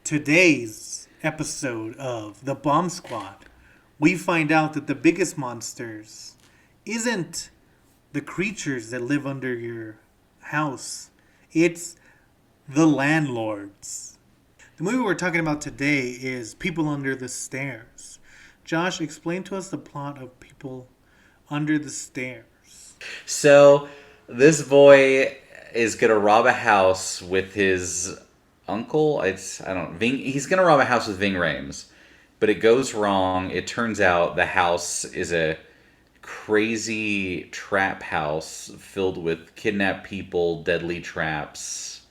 Today's episode of The Bomb Squad, we find out that the biggest monsters isn't the creatures that live under your house, it's the landlords. The movie we're talking about today is People Under the Stairs. Josh, explain to us the plot of People Under the Stairs. So, this boy is gonna rob a house with his uncle. He's gonna rob a house with Ving Rhames, but it goes wrong. It turns out the house is a crazy trap house filled with kidnapped people, deadly traps,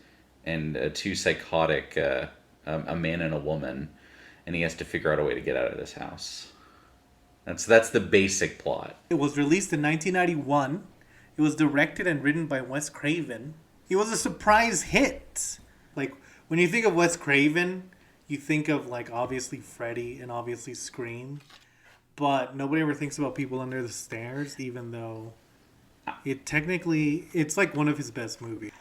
and two psychotic, a man and a woman, and he has to figure out a way to get out of this house. That's the basic plot. It was released in 1991. It was directed and written by Wes Craven. It was a surprise hit. Like, when you think of Wes Craven, you think of, like, obviously Freddy and obviously Scream. But nobody ever thinks about People Under the Stairs, even though it's like one of his best movies.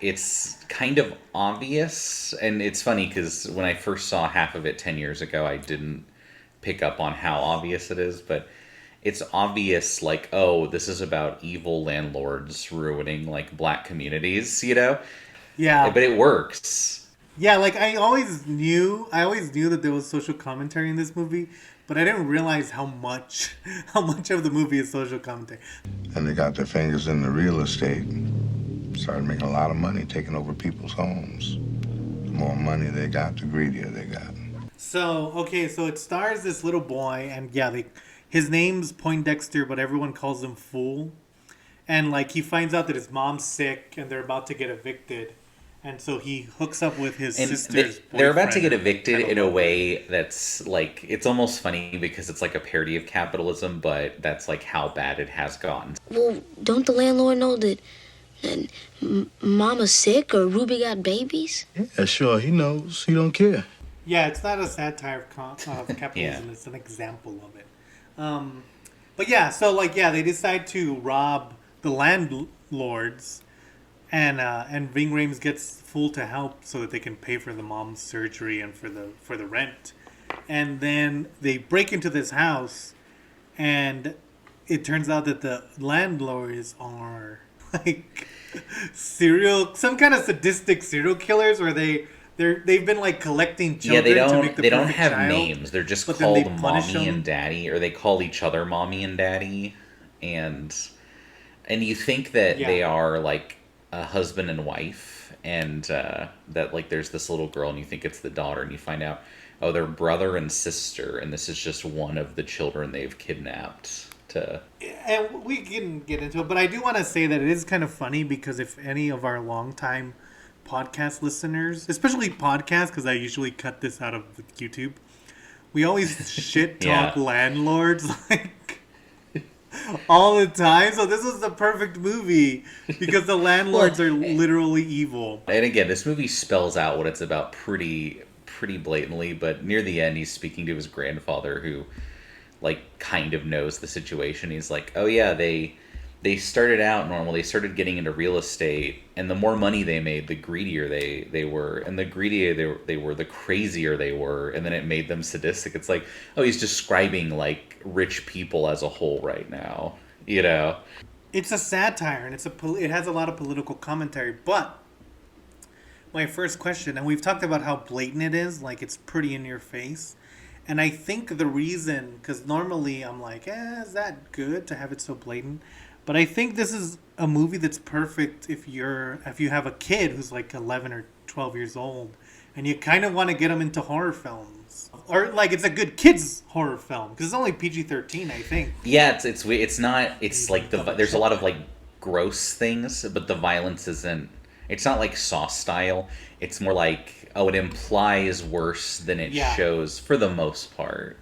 It's kind of obvious, and it's funny because when I first saw half of it 10 years ago, I didn't pick up on how obvious it is, but it's obvious, like, oh, this is about evil landlords ruining, like, black communities, you know? Yeah. But it works. Yeah, like, I always knew that there was social commentary in this movie, but I didn't realize how much of the movie is social commentary. And they got their fingers in the real estate. Started making a lot of money taking over people's homes. The more money they got, the greedier they got. So it stars this little boy, and yeah, his name's Poindexter, but everyone calls him Fool. And, like, he finds out that his mom's sick, and they're about to get evicted. And so he hooks up with his sister's boyfriend. They're about to get evicted in a way that's, like, it's almost funny because it's like a parody of capitalism, but that's, like, how bad it has gotten. Well, don't the landlord know that Mama's sick or Ruby got babies? Yeah, sure, he knows. He don't care. Yeah, it's not a satire of capitalism. Yeah. It's an example of it. But yeah, so, like, yeah, they decide to rob the landlords, and Ving Rhames gets Fool to help so that they can pay for the mom's surgery and for the rent. And then they break into this house, and it turns out that the landlords are, like, some kind of sadistic serial killers where they've been, like, collecting children to make the they don't perfect have child, names. They're just but then they called punish mommy them. and daddy, or they call each other mommy and daddy, and you think that Yeah. they are, like, a husband and wife, and that, like, there's this little girl, and you think it's the daughter, and you find out, oh, they're brother and sister, and this is just one of the children they've kidnapped to... And we can get into it, but I do want to say that it is kind of funny because if any of our longtime podcast listeners, especially podcasts, because I usually cut this out of YouTube, we always shit talk Yeah. landlords, like, all the time. So this was the perfect movie because the landlords are literally evil. And again, this movie spells out what it's about pretty blatantly, but near the end, he's speaking to his grandfather who, like, kind of knows the situation. He's like, oh yeah, they started out normal. They started getting into real estate, and the more money they made, the greedier they were. And the greedier they were, the crazier they were. And then it made them sadistic. It's like, oh, he's describing, like, rich people as a whole right now, you know? It's a satire, and it has a lot of political commentary. But my first question, and we've talked about how blatant it is, like, it's pretty in your face. And I think the reason, because normally I'm like, is that good to have it so blatant? But I think this is a movie that's perfect if you have a kid who's like 11 or 12 years old, and you kind of want to get them into horror films, or, like, it's a good kids horror film because it's only PG-13, I think. Yeah, it's not. It's like there's a lot of, like, gross things, but the violence isn't. It's not like Saw style. It's more like, oh, it implies worse than it shows for the most part.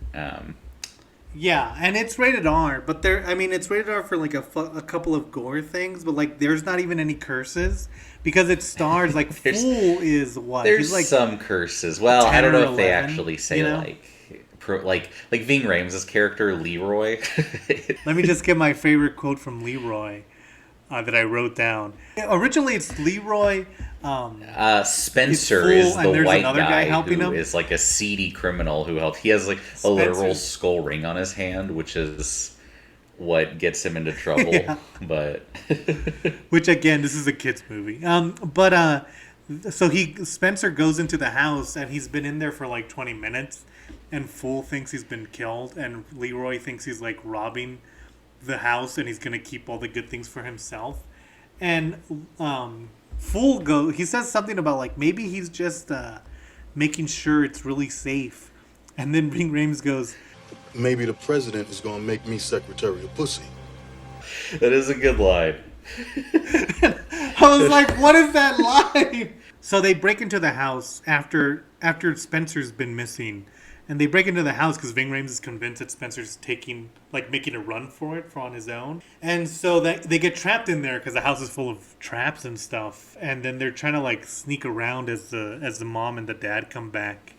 Yeah, and it's rated R, but it's rated R for, like, a couple of gore things, but, like, there's not even any curses because it stars, like, Fool is what? There's He's, like, some curses. Well, I don't know if they 11, actually say, you know? like Ving Rhames' character Leroy. Let me just get my favorite quote from Leroy that I wrote down. Originally, it's Leroy, Spencer It's is full, the and there's white another guy guy helping who him. is like a seedy criminal who helped. He has like a literal Spencer's- skull ring on his hand, which is what gets him into trouble. Yeah. But Which again, this is a kids movie. So Spencer goes into the house and he's been in there for like 20 minutes, and Fool thinks he's been killed, and Leroy thinks he's like robbing the house and he's gonna keep all the good things for himself. And he says something about like maybe he's just making sure it's really safe, and then Ving Rhames goes, Maybe the president is gonna make me Secretary of Pussy. that is a good line. I was like, what is that line? So they break into the house after Spencer's been missing. And they break into the house because Ving Rhames is convinced that Spencer's making a run for it on his own. And so they get trapped in there because the house is full of traps and stuff. And then they're trying to like sneak around as the mom and the dad come back.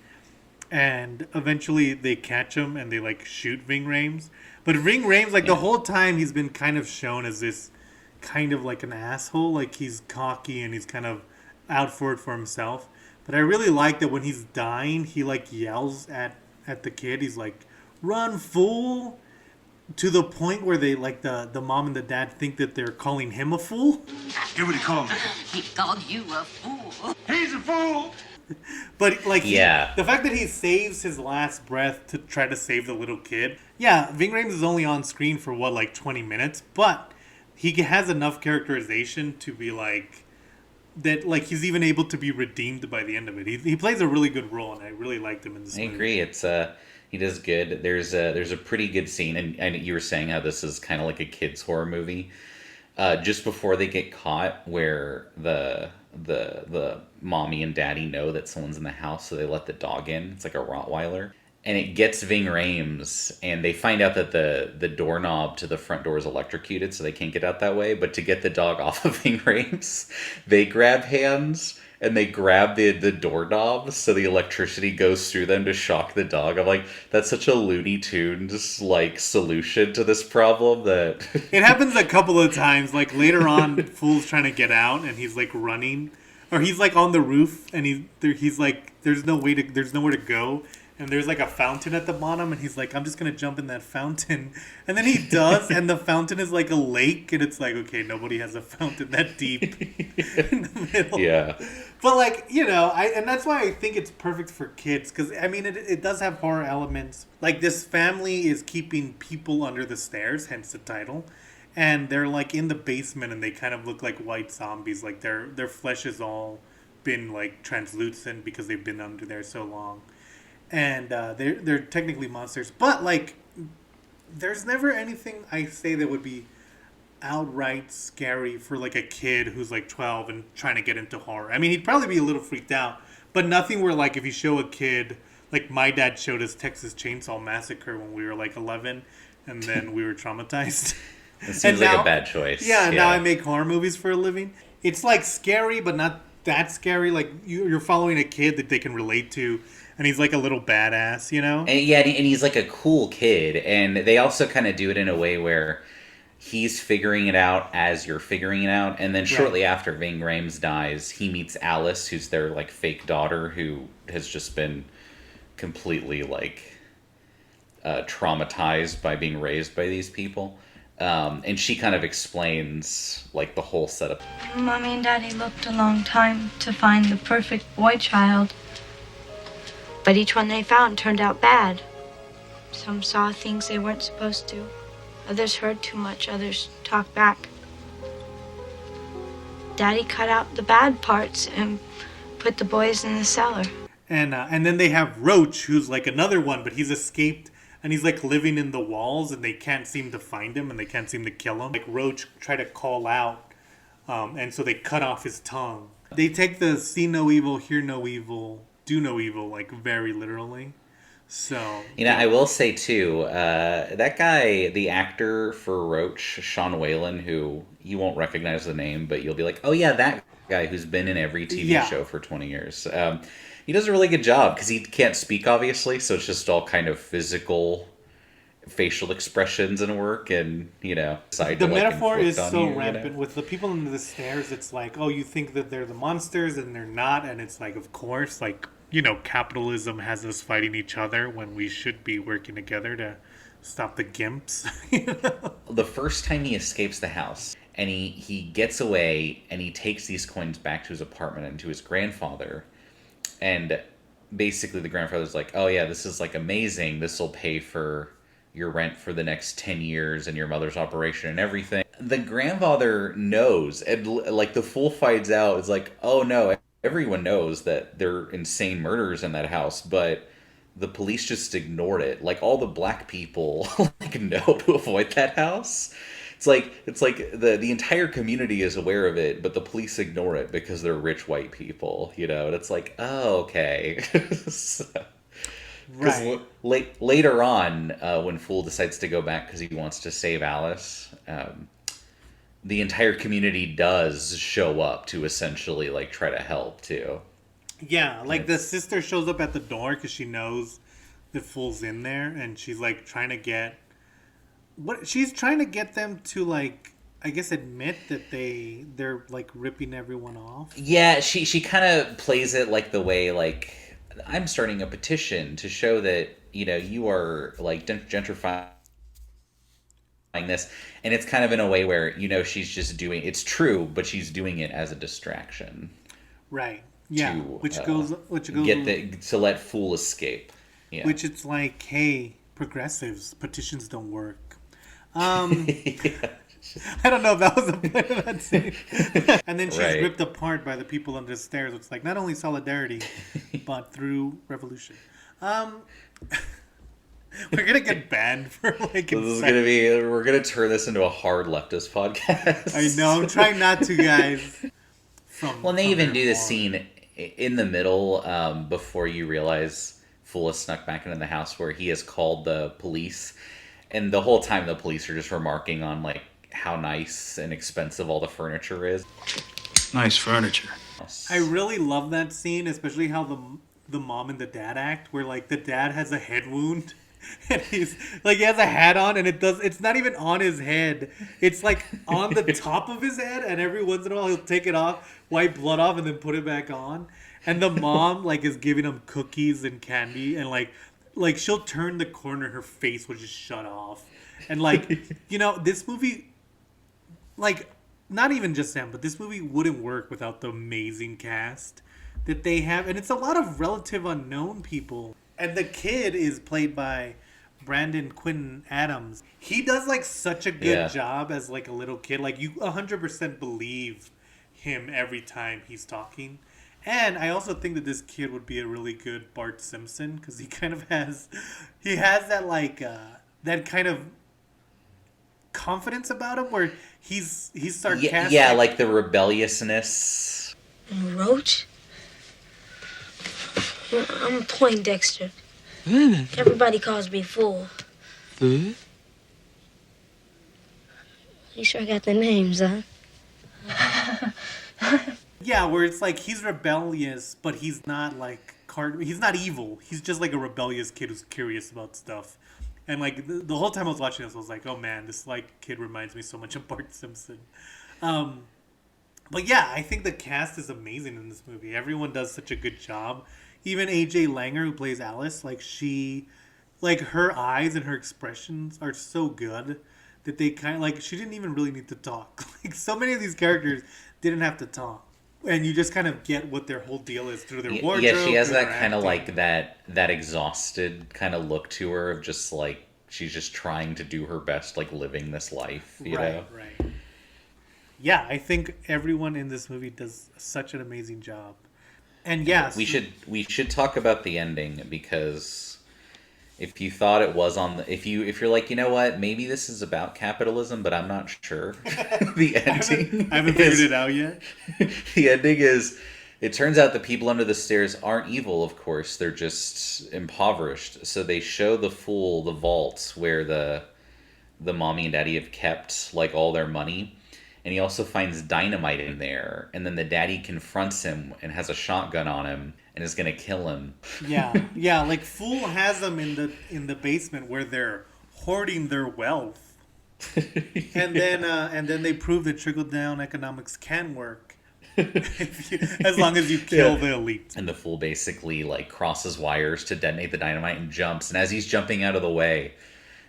And eventually they catch him and they like shoot Ving Rhames. But Ving Rhames, like the whole time, he's been kind of shown as this kind of like an asshole. Like he's cocky and he's kind of out for it for himself. But I really like that when he's dying, he like yells at the kid. He's like, "Run, fool!" To the point where they like the mom and the dad think that they're calling him a fool. Hear what he called me. He called you a fool. He's a fool. But like, Yeah. the fact that he saves his last breath to try to save the little kid. Yeah, Ving Rhames is only on screen for what, like 20 minutes, but he has enough characterization to be like that. Like he's even able to be redeemed by the end of it. He plays a really good role, and I really liked him in this I movie. agree. It's he does good. There's a pretty good scene, and you were saying how this is kind of like a kids horror movie. Just before they get caught, where the mommy and daddy know that someone's in the house, so they let the dog in. It's like a Rottweiler, and it gets Ving Rhames, and they find out that the doorknob to the front door is electrocuted, so they can't get out that way. But to get the dog off of Ving Rhames, they grab hands and they grab the doorknob, so the electricity goes through them to shock the dog. I'm like, that's such a Looney Tunes like solution to this problem that It happens a couple of times. Like later on, Fool's trying to get out, and he's like running, or he's like on the roof, and he's like, there's nowhere to go, and there's like a fountain at the bottom, and he's like, I'm just gonna jump in that fountain, and then he does, and the fountain is like a lake, and it's like, okay, nobody has a fountain that deep in the middle. yeah. But like, and that's why I think it's perfect for kids, because I mean, it does have horror elements. Like this family is keeping people under the stairs, hence the title, and they're like in the basement, and they kind of look like white zombies. Like their flesh has all been like translucent because they've been under there so long, and they're technically monsters. But like, there's never anything I say that would be outright scary for like a kid who's like 12 and trying to get into horror. I mean, he'd probably be a little freaked out, but nothing where like if you show a kid, like my dad showed us Texas Chainsaw Massacre when we were like 11, and then we were traumatized. It seems like a bad choice. Yeah, now I make horror movies for a living. It's like scary, but not that scary. Like you're following a kid that they can relate to, and he's like a little badass, And he's like a cool kid, and they also kind of do it in a way where he's figuring it out as you're figuring it out, and then shortly after Ving Rhames dies, he meets Alice, who's their like fake daughter, who has just been completely like traumatized by being raised by these people, and she kind of explains like the whole setup. Mommy and Daddy looked a long time to find the perfect boy child, but each one they found turned out bad. Some saw things they weren't supposed to. Others heard too much, others talked back. Daddy cut out the bad parts and put the boys in the cellar. And then they have Roach, who's like another one, but he's escaped, and he's like living in the walls, and they can't seem to find him, and they can't seem to kill him. Like Roach tried to call out, and so they cut off his tongue. They take the see no evil, hear no evil, do no evil, like very literally. So I will say too, that guy, the actor for Roach, Sean Whalen, who you won't recognize the name, but you'll be like, oh yeah, that guy who's been in every TV show for 20 years. He does a really good job because he can't speak, obviously, so it's just all kind of physical facial expressions and work, and decide The to like metaphor inflict is on so you, rampant with the people under the stairs. It's like, oh, you think that they're the monsters and they're not, and it's like, of course, like, capitalism has us fighting each other when we should be working together to stop the gimps. The first time he escapes the house and he gets away and he takes these coins back to his apartment and to his grandfather, and basically the grandfather's like, oh yeah, this is like amazing, this will pay for your rent for the next 10 years and your mother's operation and everything. The grandfather knows, and like the fool finds out, is like, oh no, everyone knows that there are insane murders in that house, but the police just ignored it. Like all the black people like know to avoid that house. It's like the entire community is aware of it, but the police ignore it because they're rich white people, and it's like, oh, okay. Because Right. later on, when Fool decides to go back because he wants to save Alice, the entire community does show up to essentially like try to help too. Yeah, like the sister shows up at the door because she knows the fool's in there, and she's like trying to get she's trying to get them to, like, I guess admit that they're like ripping everyone off. Yeah, she kind of plays it like the way, like, I'm starting a petition to show that you are like gentrifying this, and it's kind of in a way where she's just doing, it's true, but she's doing it as a distraction. Right. Yeah. To, which goes to let Fool escape. Yeah. Which it's like, hey, progressives, petitions don't work. Yeah. I don't know if that was the point of that scene. And then she's Right. ripped apart by the people under the stairs. It's like not only solidarity, but through revolution. We're gonna get banned for like. This is gonna be. We're gonna turn this into a hard leftist podcast. I know. I'm trying not to, guys. Well, and they even do this scene in the middle before you realize Fool has snuck back into the house, where he has called the police, and the whole time the police are just remarking on like how nice and expensive all the furniture is. Nice furniture. I really love that scene, especially how the mom and the dad act, where like the dad has a head wound. And he's like, he has a hat on, and it's not even on his head. It's like on the top of his head, and every once in a while he'll take it off, wipe blood off, and then put it back on. And the mom like is giving him cookies and candy, and like she'll turn the corner, her face will just shut off. And like, this movie, like, not even just them, but this movie wouldn't work without the amazing cast that they have. And it's a lot of relative unknown people. And the kid is played by Brandon Quinton Adams. He does like such a good job as like a little kid. Like you 100% believe him every time he's talking. And I also think that this kid would be a really good Bart Simpson, because he kind of has that like that kind of confidence about him where he's sarcastic. Yeah, like the rebelliousness. Roach? I'm Poindexter. Everybody calls me Fool. You sure got the names, huh? Yeah, where it's like he's rebellious, but he's not like he's not evil. He's just like a rebellious kid who's curious about stuff. And like the whole time I was watching this, I was like, oh man, this like kid reminds me so much of Bart Simpson. But yeah, I think the cast is amazing in this movie. Everyone does such a good job. Even AJ Langer, who plays Alice, like her eyes and her expressions are so good that they kind of like, she didn't even really need to talk. Like so many of these characters didn't have to talk, and you just kind of get what their whole deal is through their wardrobe. Yeah, she has through that their kind of acting. like that exhausted kind of look to her of just like she's just trying to do her best, like living this life, you know? Right. Yeah, I think everyone in this movie does such an amazing job. And yes, we should talk about the ending, because if you thought it was on the, if you're like, you know what, maybe this is about capitalism, but I'm not sure. The ending I haven't figured it out yet. The ending is, it turns out the people under the stairs aren't evil, of course. They're just impoverished. So they show the fool the vaults where the mommy and daddy have kept like all their money. And he also finds dynamite in there. And then the daddy confronts him and has a shotgun on him and is going to kill him. Yeah, like Fool has them in the basement where they're hoarding their wealth. And then they prove that trickle down economics can work as long as you kill the elite. And the fool basically like crosses wires to detonate the dynamite and jumps. And as he's jumping out of the way,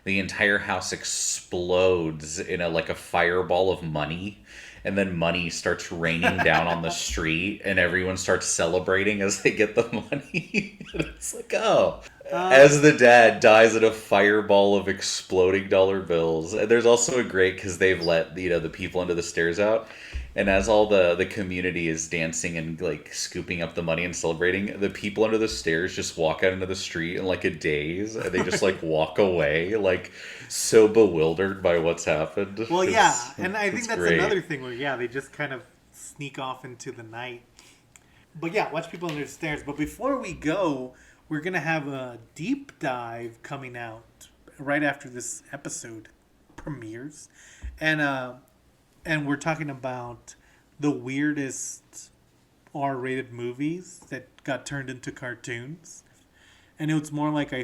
the entire house explodes in a fireball of money. And then money starts raining down on the street, and everyone starts celebrating as they get the money. It's like, oh. As the dad dies in a fireball of exploding dollar bills. And there's also a great, because they've let the people under the stairs out. And as all the community is dancing and like scooping up the money and celebrating, the people under the stairs just walk out into the street in like a daze, and they just like walk away, like so bewildered by what's happened. Well, yeah, and I think that's great. another thing where they just kind of sneak off into the night. But yeah, watch people under the stairs. But before we go, we're gonna have a deep dive coming out right after this episode premieres, and we're talking about the weirdest R-rated movies that got turned into cartoons. And it was more like I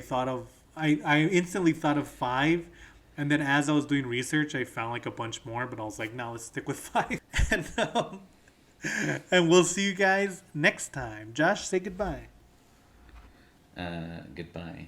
instantly thought of 5. And then as I was doing research, I found like a bunch more. But I was like, no, let's stick with 5. And we'll see you guys next time. Josh, say goodbye. Goodbye.